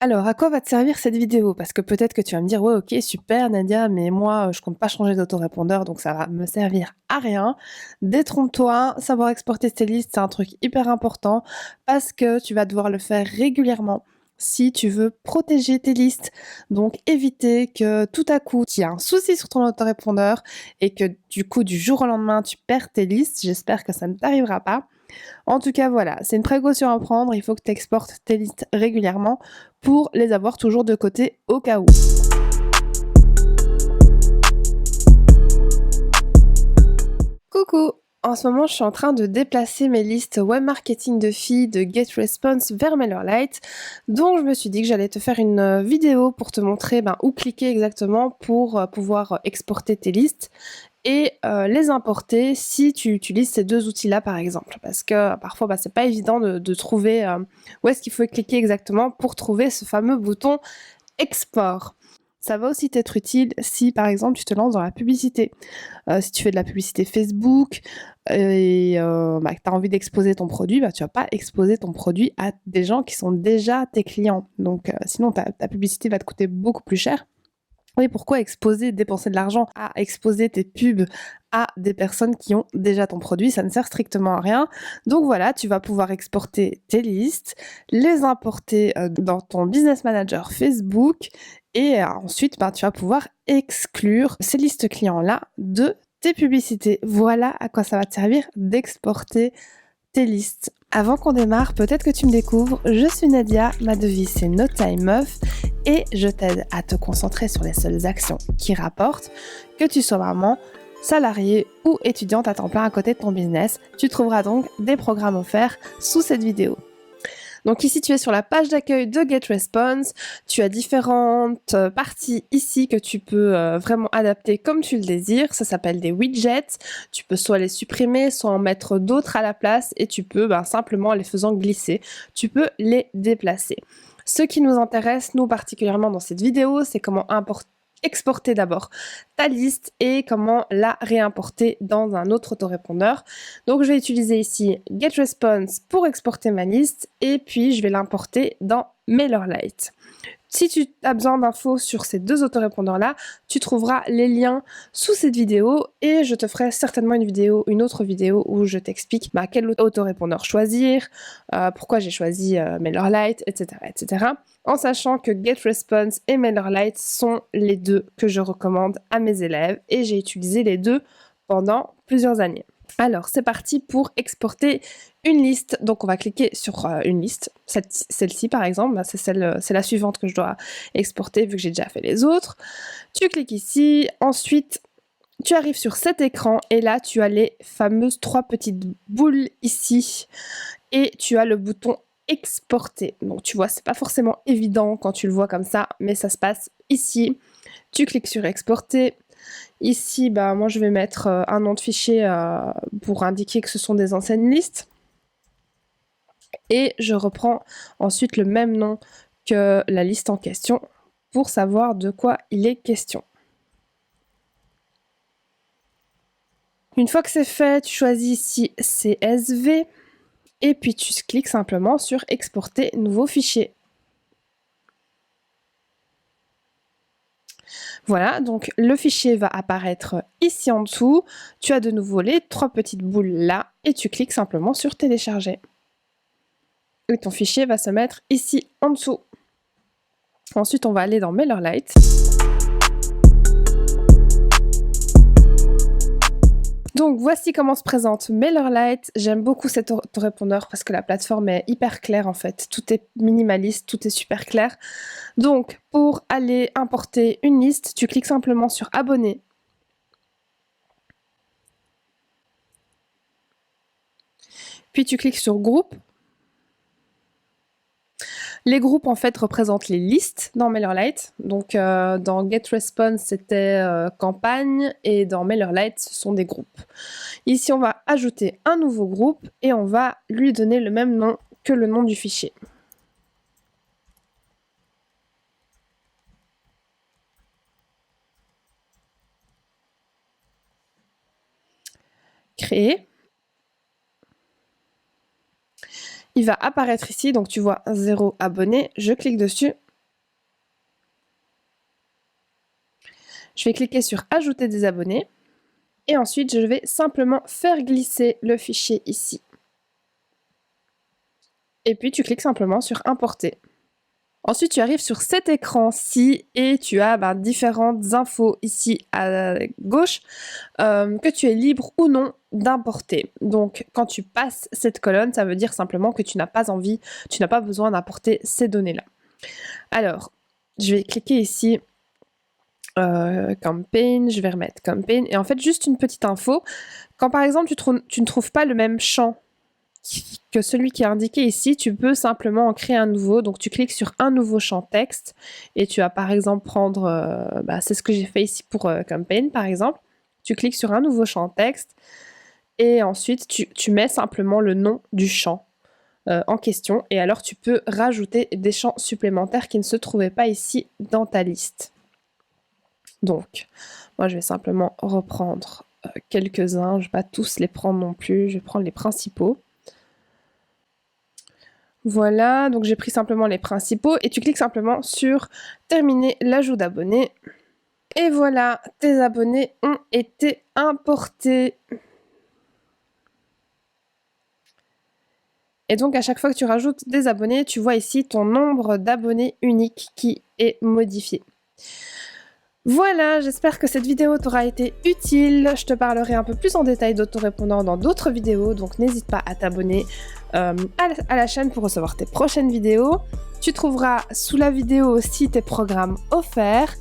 Alors, à quoi va te servir cette vidéo? Parce que peut-être que tu vas me dire: «Ouais, OK, super Nadia, mais moi, je compte pas changer d'autorépondeur, donc ça va me servir à rien». Détrompe-toi, savoir exporter tes listes, c'est un truc hyper important parce que tu vas devoir le faire régulièrement si tu veux protéger tes listes. Donc éviter que tout à coup, qu'il y a un souci sur ton autorépondeur et que du coup, du jour au lendemain, tu perds tes listes. J'espère que ça ne t'arrivera pas. En tout cas, voilà, c'est une précaution à prendre. Il faut que tu exportes tes listes régulièrement pour les avoir toujours de côté au cas où. Coucou! En ce moment, je suis en train de déplacer mes listes web marketing de filles de GetResponse vers MailerLite. Donc, je me suis dit que j'allais te faire une vidéo pour te montrer où cliquer exactement pour pouvoir exporter tes listes et les importer si tu utilises ces deux outils-là, par exemple. Parce que parfois, c'est pas évident de trouver où est-ce qu'il faut cliquer exactement pour trouver ce fameux bouton export. Ça va aussi t'être utile si, par exemple, tu te lances dans la publicité. Si tu fais de la publicité Facebook et que tu as envie d'exposer ton produit, tu vas pas exposer ton produit à des gens qui sont déjà tes clients. Donc, sinon, ta publicité va te coûter beaucoup plus cher. Oui, pourquoi exposer, dépenser de l'argent à exposer tes pubs à des personnes qui ont déjà ton produit? Ça ne sert strictement à rien. Donc voilà, tu vas pouvoir exporter tes listes, les importer dans ton business manager Facebook et ensuite, tu vas pouvoir exclure ces listes clients-là de tes publicités. Voilà à quoi ça va te servir d'exporter tes listes. Avant qu'on démarre, peut-être que tu me découvres, je suis Nadia, ma devise c'est No Time Meuf et je t'aide à te concentrer sur les seules actions qui rapportent, que tu sois maman, salariée ou étudiante à temps plein à côté de ton business. Tu trouveras donc des programmes offerts sous cette vidéo. Donc ici, tu es sur la page d'accueil de GetResponse. Tu as différentes parties ici que tu peux vraiment adapter comme tu le désires. Ça s'appelle des widgets. Tu peux soit les supprimer, soit en mettre d'autres à la place et tu peux simplement les faisant glisser, tu peux les déplacer. Ce qui nous intéresse, nous particulièrement dans cette vidéo, c'est comment exporter d'abord ta liste et comment la réimporter dans un autre autorépondeur. Donc je vais utiliser ici GetResponse pour exporter ma liste et puis je vais l'importer dans MailerLite. Si tu as besoin d'infos sur ces deux autorépondeurs-là, tu trouveras les liens sous cette vidéo et je te ferai certainement une autre vidéo où je t'explique quel autorépondeur choisir, pourquoi j'ai choisi MailerLite, etc., etc. En sachant que GetResponse et MailerLite sont les deux que je recommande à mes élèves et j'ai utilisé les deux pendant plusieurs années. Alors, c'est parti pour exporter une liste. Donc, on va cliquer sur une liste. Celle-ci, par exemple, c'est la suivante que je dois exporter vu que j'ai déjà fait les autres. Tu cliques ici. Ensuite, tu arrives sur cet écran et là, tu as les fameuses 3 petites boules ici. Et tu as le bouton exporter. Donc, tu vois, c'est pas forcément évident quand tu le vois comme ça, mais ça se passe ici. Tu cliques sur exporter. Ici, moi, je vais mettre un nom de fichier pour indiquer que ce sont des anciennes listes. Et je reprends ensuite le même nom que la liste en question pour savoir de quoi il est question. Une fois que c'est fait, tu choisis ici CSV et puis tu cliques simplement sur exporter nouveau fichier. Voilà, donc le fichier va apparaître ici en dessous. Tu as de nouveau les 3 petites boules là et tu cliques simplement sur télécharger. Et ton fichier va se mettre ici en dessous. Ensuite, on va aller dans MailerLite. Donc voici comment se présente MailerLite. J'aime beaucoup cet autorépondeur parce que la plateforme est hyper claire en fait. Tout est minimaliste, tout est super clair. Donc pour aller importer une liste, tu cliques simplement sur abonner. Puis tu cliques sur groupe. Les groupes en fait représentent les listes dans MailerLite. Donc dans GetResponse c'était campagne et dans MailerLite ce sont des groupes. Ici on va ajouter un nouveau groupe et on va lui donner le même nom que le nom du fichier. Créer. Il va apparaître ici, donc tu vois 0 abonné, je clique dessus Je vais cliquer sur ajouter des abonnés et ensuite je vais simplement faire glisser le fichier ici. Et puis tu cliques simplement sur importer. Ensuite, tu arrives sur cet écran-ci et tu as différentes infos ici à gauche que tu es libre ou non d'importer. Donc, quand tu passes cette colonne, ça veut dire simplement que tu n'as pas envie, tu n'as pas besoin d'importer ces données-là. Alors, je vais cliquer ici, Campaign, je vais remettre Campaign. Et en fait, juste une petite info, quand par exemple tu ne trouves pas le même champ que celui qui est indiqué ici, tu peux simplement en créer un nouveau. Donc tu cliques sur un nouveau champ texte et tu vas par exemple prendre, c'est ce que j'ai fait ici pour Campaign par exemple. Tu cliques sur un nouveau champ texte et ensuite tu mets simplement le nom du champ en question et alors tu peux rajouter des champs supplémentaires qui ne se trouvaient pas ici dans ta liste. Donc, moi je vais simplement reprendre quelques-uns, je ne vais pas tous les prendre non plus, je vais prendre les principaux. Voilà, donc j'ai pris simplement les principaux et tu cliques simplement sur terminer l'ajout d'abonnés. Et voilà, tes abonnés ont été importés. Et donc à chaque fois que tu rajoutes des abonnés, tu vois ici ton nombre d'abonnés unique qui est modifié. Voilà, j'espère que cette vidéo t'aura été utile. Je te parlerai un peu plus en détail d'autorépondant dans d'autres vidéos, donc n'hésite pas à t'abonner à la chaîne pour recevoir tes prochaines vidéos. Tu trouveras sous la vidéo aussi tes programmes offerts.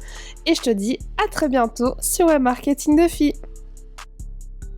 Et je te dis à très bientôt sur Web Marketing de Filles.